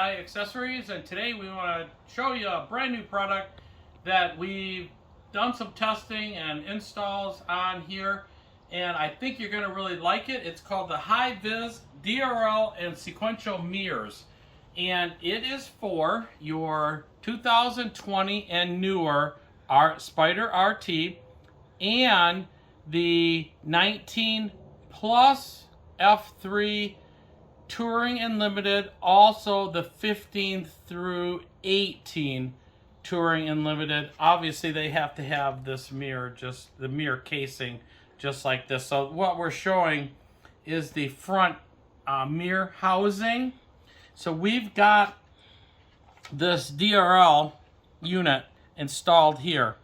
Guy Accessories, and today we want to show you a brand new product that we've done some testing and installs on here, and I think you're going to really like it. It's called the HiViz DRL and Sequential mirrors, and it is for your 2020 and newer Spyder RT and the 19 plus F3 Touring and Limited, also the 15 through 18 Touring and Limited. Obviously they have to have this mirror, just the mirror casing, just like this. So what we're showing is the front mirror housing. So we've got this DRL unit installed here.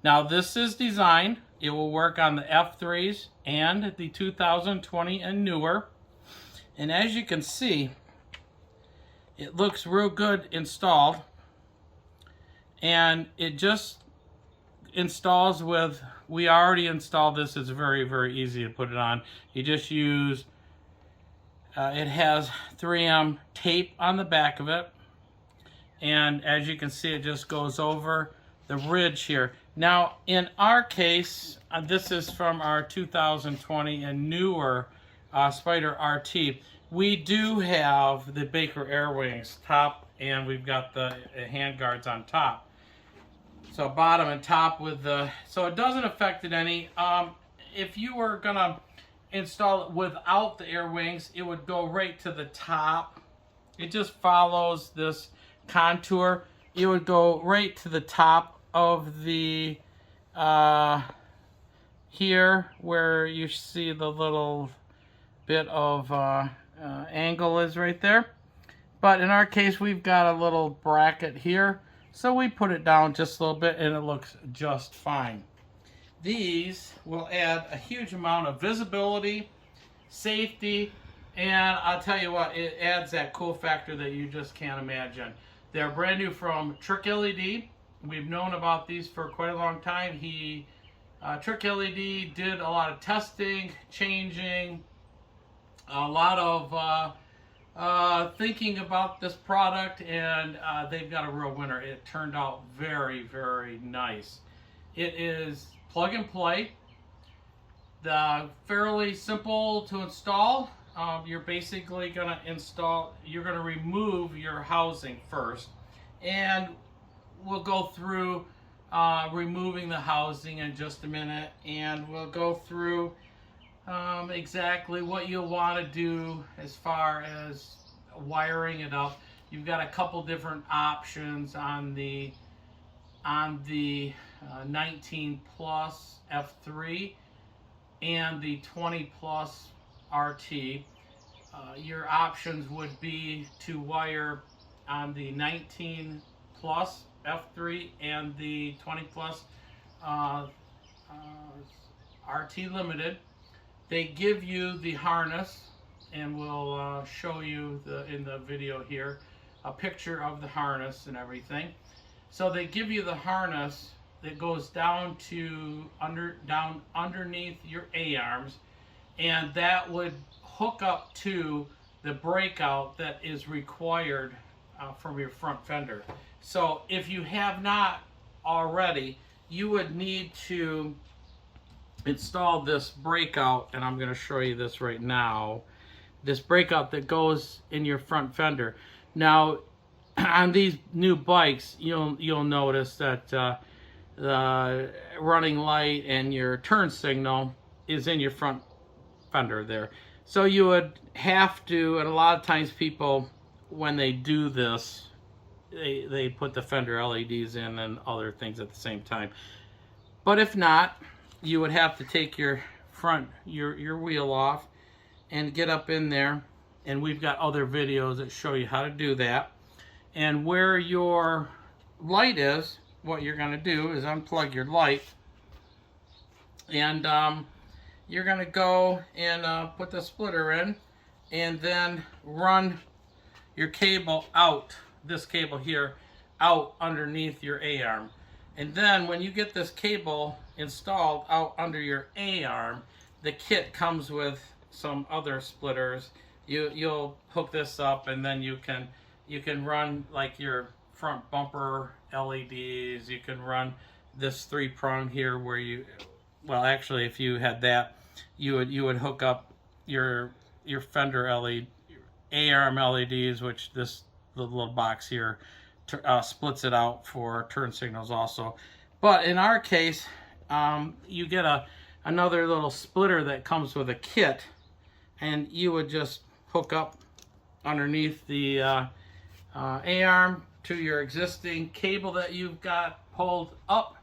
Now this is designed, it will work on the F3s and the 2020 and newer. And as you can see, it looks real good installed. And it just installs with, we already installed this, it's very, very easy to put it on. You just use, it has 3M tape on the back of it. And as you can see, it just goes over the ridge here. Now, in our case, this is from our 2020 and newer Spyder RT. We do have the Baker Air Wings top, and we've got the hand guards on top. So bottom and top with the, so it doesn't affect it any. If you were gonna install it without the air wings, it would go right to the top. It just follows this contour. It would go right to the top of the here where you see the little bit of angle is right there. But in our case, we've got a little bracket here, so we put it down just a little bit and it looks just fine. These will add a huge amount of visibility, safety, and I'll tell you what, it adds that cool factor that you just can't imagine. They're brand new from TricLED. We've known about these for quite a long time. TricLED did a lot of testing, changing, a lot of thinking about this product, and they've got a real winner. It turned out very, very nice. It is plug and play. Fairly simple to install. You're basically going to install, you're going to remove your housing first, and we'll go through removing the housing in just a minute, and we'll go through exactly what you'll want to do as far as wiring it up. You've got a couple different options on the 19 plus F3 and the 20 plus RT. Your options would be to wire on the 19 plus F3 and the 20 plus RT Limited. They give you the harness, and we'll show you in the video here a picture of the harness and everything. So they give you the harness that goes down to underneath your A-arms, and that would hook up to the breakout that is required from your front fender. So if you have not already, you would need to install this breakout, and I'm going to show you this right now. This breakout that goes in your front fender. Now, on these new bikes, you'll notice that the running light and your turn signal is in your front fender there. So you would have to, and a lot of times people, when they do this, they put the fender LEDs in and other things at the same time. But if not, you would have to take your front, your wheel off and get up in there, and we've got other videos that show you how to do that. And where your light is, what you're going to do is unplug your light, and you're going to go and put the splitter in, and then run your cable out, this cable here, out underneath your A-arm. And then when you get this cable installed out under your A-arm, the kit comes with some other splitters. You'll hook this up, and then you can You can run like your front bumper LEDs. You can run this 3-prong here where you, well, actually, if you had that, you would hook up your fender LED, A-arm LEDs, which the little box here splits it out for turn signals also. But in our case, you get another little splitter that comes with a kit, and you would just hook up underneath the A-arm to your existing cable that you've got pulled up,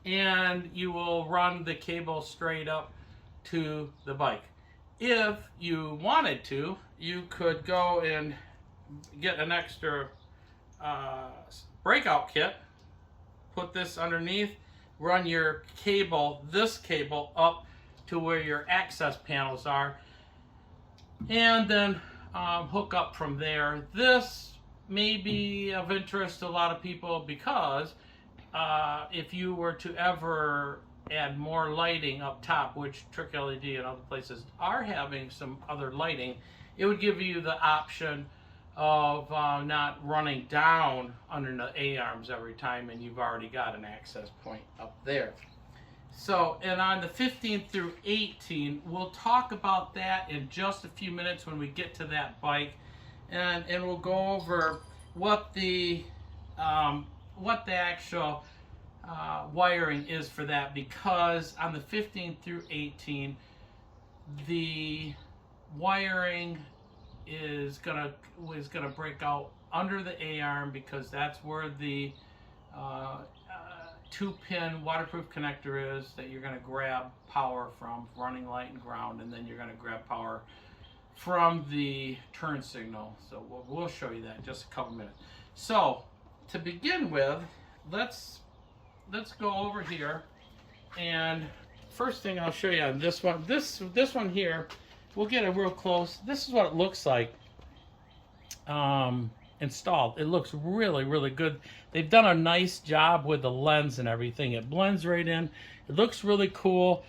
and you will run the cable straight up to the bike. If you wanted to, you could go and get an extra breakout kit, put this underneath, run your cable, this cable, up to where your access panels are, and then hook up from there. This may be of interest to a lot of people because if you were to ever add more lighting up top, which TricLED and other places are having some other lighting, it would give you the option of not running down under the A-arms every time, and you've already got an access point up there. So, and on the 15 through 18, we'll talk about that in just a few minutes when we get to that bike, and we'll go over what the actual wiring is for that, because on the 15 through 18, the wiring is gonna break out under the A-arm, because that's where the 2-pin waterproof connector is that you're going to grab power from, running light and ground, and then you're going to grab power from the turn signal. So we'll show you that in just a couple minutes. So to begin with, let's go over here, and first thing I'll show you on this one, this one here, we'll get it real close. This is what it looks like installed. It looks really, really good. They've done a nice job with the lens and everything. It blends right in. It looks really cool.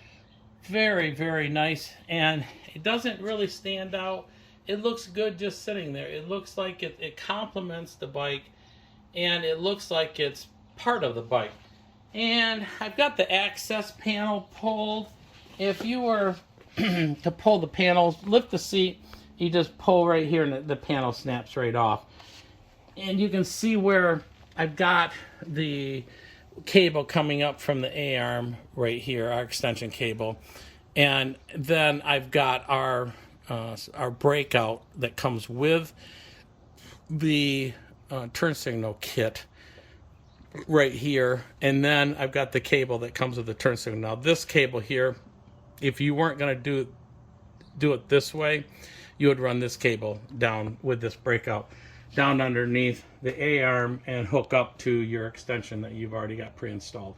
Very, very nice. And it doesn't really stand out. It looks good just sitting there. It looks like it complements the bike, and it looks like it's part of the bike. And I've got the access panel pulled. If you were to pull the panels, lift the seat, you just pull right here and the panel snaps right off. And you can see where I've got the cable coming up from the A-arm right here, our extension cable. And then I've got our breakout that comes with the turn signal kit right here. And then I've got the cable that comes with the turn signal. Now this cable here, if you weren't going to do it this way, you would run this cable down with this breakout down underneath the A-arm and hook up to your extension that you've already got pre-installed.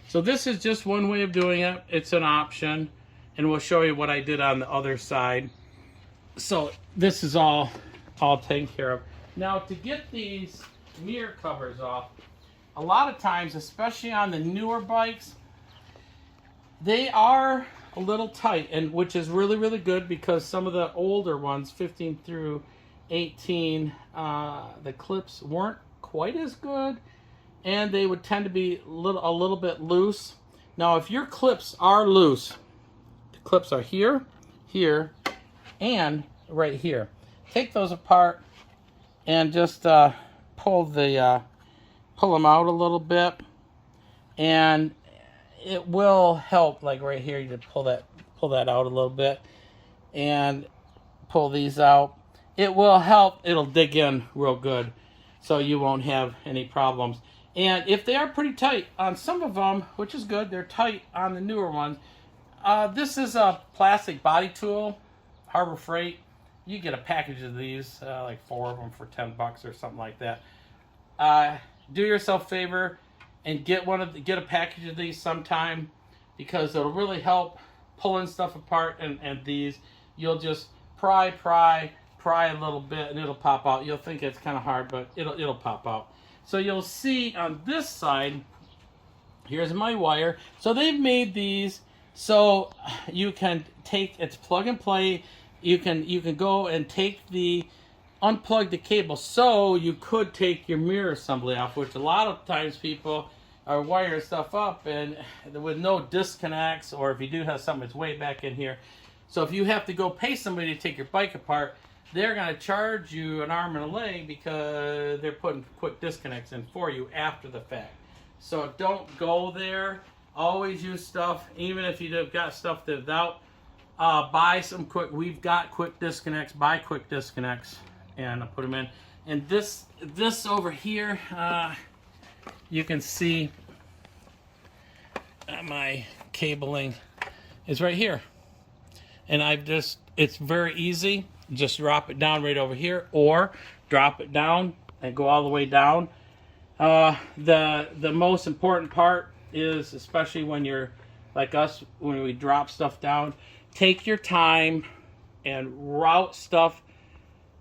So this is just one way of doing it. It's an option, and we'll show you what I did on the other side. So this is all taken care of. Now to get these mirror covers off, a lot of times, especially on the newer bikes, they are a little tight, and which is really, really good, because some of the older ones, 15 through 18, the clips weren't quite as good, and they would tend to be a little bit loose. Now if your clips are loose, the clips are here, here, and right here. Take those apart and just pull them out a little bit, and it will help. Like right here, you just pull that out a little bit and pull these out. It will help. It'll dig in real good, so you won't have any problems. And if they are pretty tight on some of them, which is good, they're tight on the newer ones. This is a plastic body tool, Harbor Freight. You get a package of these, like 4 of them for $10 or something like that. Do yourself a favor and get a package of these sometime, because it'll really help pulling stuff apart. And these, you'll just pry a little bit, and it'll pop out. You'll think it's kind of hard, but it'll pop out. So you'll see on this side, here's my wire. So they've made these so you can take, it's plug and play. You can go and take the unplug the cable, so you could take your mirror assembly off, which a lot of times people are wiring stuff up and with no disconnects, or if you do have something that's way back in here. So if you have to go pay somebody to take your bike apart, they're going to charge you an arm and a leg because they're putting quick disconnects in for you after the fact. So don't go there. Always use stuff, even if you've got stuff that's out. Buy some quick. We've got quick disconnects. Buy quick disconnects and put them in. And this over here, you can see my cabling is right here. And it's very easy. Just drop it down right over here, or drop it down and go all the way down. The most important part is, especially when you're like us, when we drop stuff down, take your time and route stuff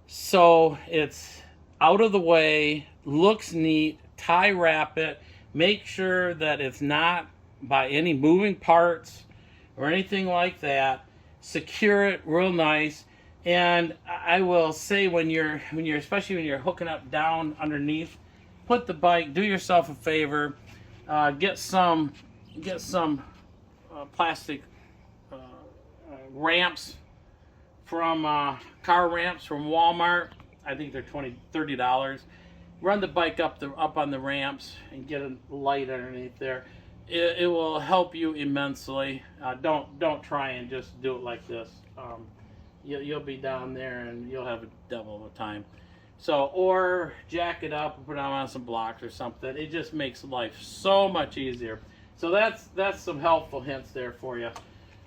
so it's out of the way, looks neat, tie wrap it, make sure that it's not by any moving parts or anything like that. Secure it real nice. And I will say, when you're especially when you're hooking up down underneath, put the bike, do yourself a favor, get some plastic ramps from car ramps from Walmart. I think they're $20-$30. Run the bike up on the ramps and get a light underneath there. It will help you immensely. Don't try and just do it like this. You'll be down there and you'll have a devil of a time. So, or jack it up and put it on some blocks or something. It just makes life so much easier. So that's some helpful hints there for you.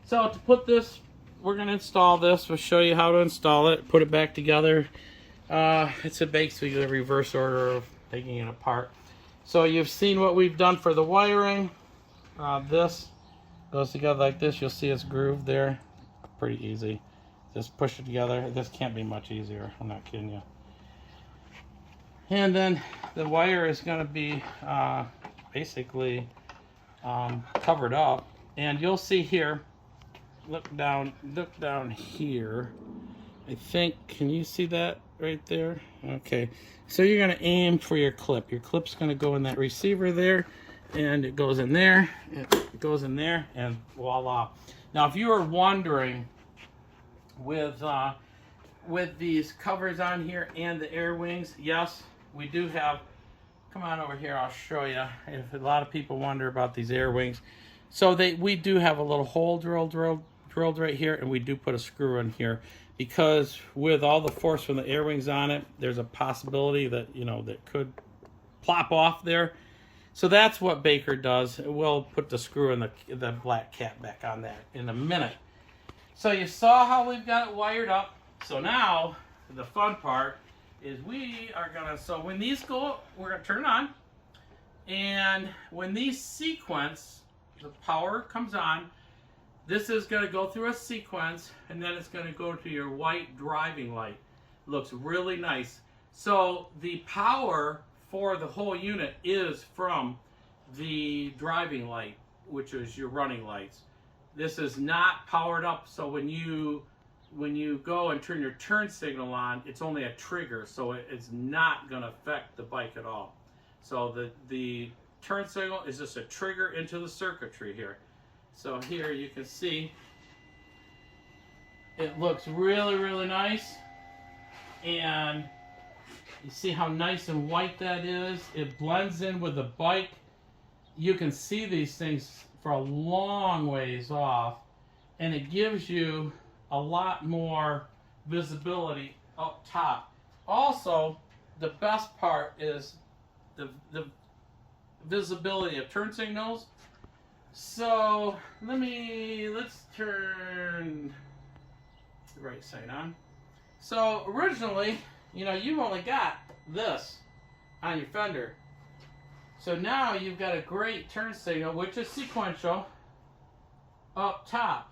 So to put this, we're going to install this. We'll show you how to install it, put it back together. It's basically the reverse order of taking it apart. So you've seen what we've done for the wiring. This goes together like this. You'll see it's grooved there. Pretty easy. Just push it together. This can't be much easier. I'm not kidding you. And then the wire is going to be basically covered up. And you'll see here, look down here. I think, can you see that right there? Okay. So you're going to aim for your clip. Your clip's going to go in that receiver there. And it goes in there. It goes in there. And voila. Now, if you were wondering, with these covers on here and the air wings, yes, we do have. Come on over here, I'll show you. If a lot of people wonder about these air wings, so we do have a little hole drilled right here, and we do put a screw in here because with all the force from the air wings on it, there's a possibility that that could plop off there. So that's what Baker does. We'll put the screw in the black cap back on that in a minute. So you saw how we've got it wired up. So now the fun part is we are gonna, so when these go, we're gonna turn it on, and when these sequence, the power comes on, this is gonna go through a sequence, and then it's gonna go to your white driving light. Looks really nice. So the power for the whole unit is from the driving light, which is your running lights. This is not powered up, so when you go and turn your turn signal on, it's only a trigger, so it's not going to affect the bike at all. So the turn signal is just a trigger into the circuitry here. So here you can see it looks really, really nice, and you see how nice and white that is. It blends in with the bike. You can see these things for a long ways off, and it gives you a lot more visibility up top. Also, the best part is the visibility of turn signals. So let's turn the right side on. So originally, you've only got this on your fender. So now you've got a great turn signal, which is sequential, up top.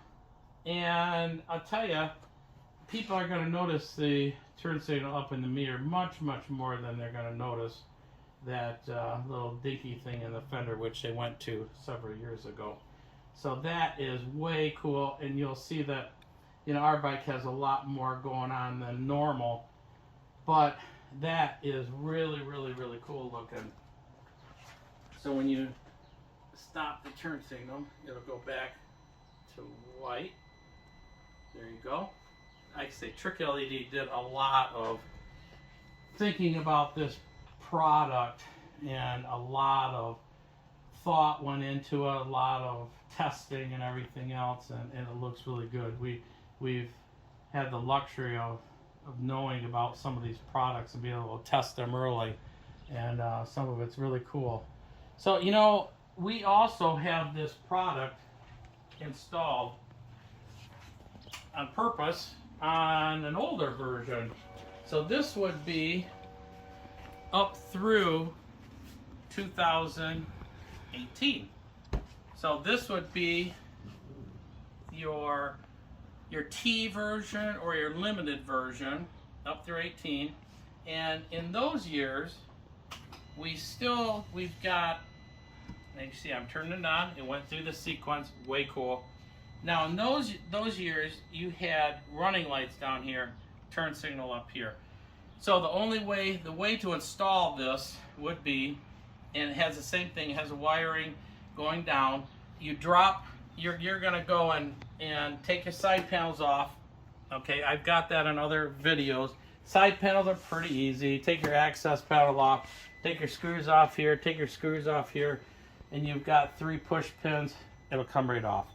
And I'll tell you, people are going to notice the turn signal up in the mirror much, much more than they're going to notice that little dinky thing in the fender, which they went to several years ago. So that is way cool, and you'll see that our bike has a lot more going on than normal. but that is really, really, really cool looking. So when you stop the turn signal, it'll go back to white. There you go. Like I say, TricLED did a lot of thinking about this product, and a lot of thought went into it, a lot of testing and everything else, and it looks really good. We've had the luxury of knowing about some of these products and being able to test them early, and some of it's really cool. So, you know, we also have this product installed on purpose on an older version. So this would be up through 2018. So this would be your T version or your limited version up through 18. And in those years, we've got, and you see I'm turning it on, it went through the sequence, way cool. Now in those years, you had running lights down here, turn signal up here. So the way to install this would be, and it has the same thing, it has a wiring going down. You drop, you're gonna go and take your side panels off. Okay, I've got that in other videos. Side panels are pretty easy. Take your access panel off, take your screws off here, take your screws off here, and you've got 3 push pins. It'll come right off.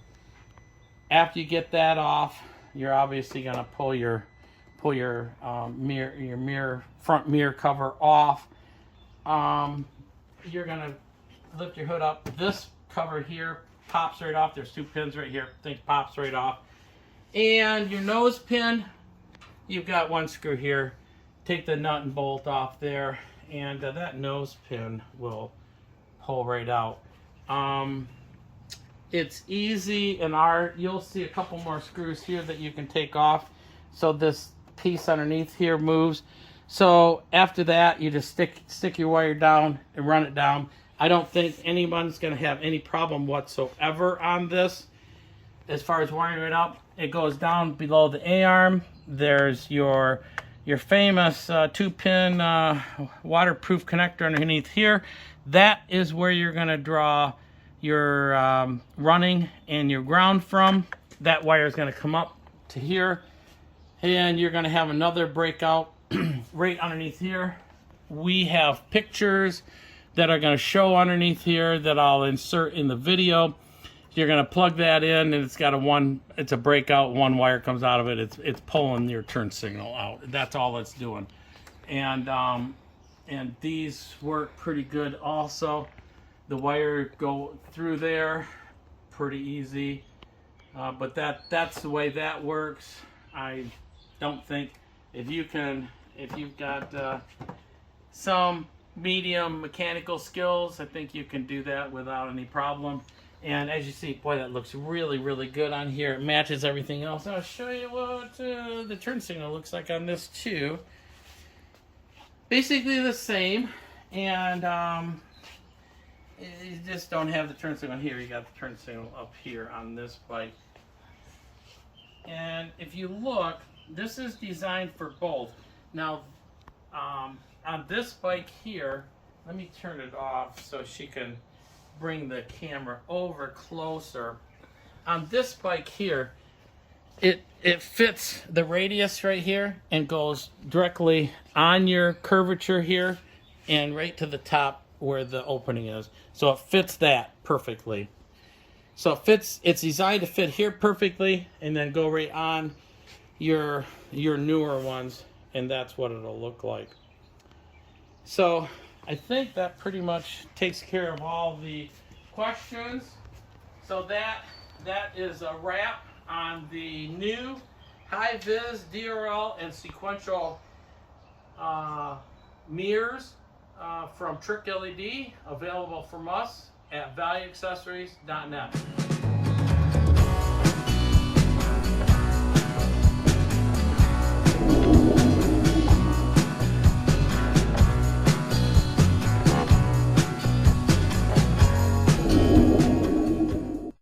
After you get that off, you're obviously gonna pull your front mirror cover off. You're gonna lift your hood up. This cover here pops right off. There's 2 pins right here. Thing pops right off. And your nose pin, you've got 1 screw here. Take the nut and bolt off there, and that nose pin will pull right out. It's easy, and you'll see a couple more screws here that you can take off. So this piece underneath here moves. So after that, you just stick your wire down and run it down. I don't think anyone's going to have any problem whatsoever on this. As far as wiring it up, it goes down below the A-arm. There's your famous 2-pin waterproof connector underneath here. That is where you're going to draw your running and your ground from. That wire is going to come up to here, and you're going to have another breakout right underneath here. We have pictures that are going to show underneath here that I'll insert in the video. You're going to plug that in, and it's got it's a breakout. 1 wire comes out of it. It's pulling your turn signal out. That's all it's doing. And these work pretty good also. The wire go through there, pretty easy. But that's the way that works. I don't think if you've got some medium mechanical skills, I think you can do that without any problem. And as you see, boy, that looks really, really good on here. It matches everything else. I'll show you what the turn signal looks like on this too. Basically the same, and you just don't have the turn signal here. You got the turn signal up here on this bike. And if you look, this is designed for both. Now, on this bike here, let me turn it off so she can bring the camera over closer. On this bike here, it fits the radius right here and goes directly on your curvature here and right to the top where the opening is. So it fits that perfectly. So it's designed to fit here perfectly and then go right on your newer ones, and that's what it'll look like. So I think that pretty much takes care of all the questions. So that is a wrap on the new HiViz DRL and Sequential mirrors from TricLED, available from us at valueaccessories.net.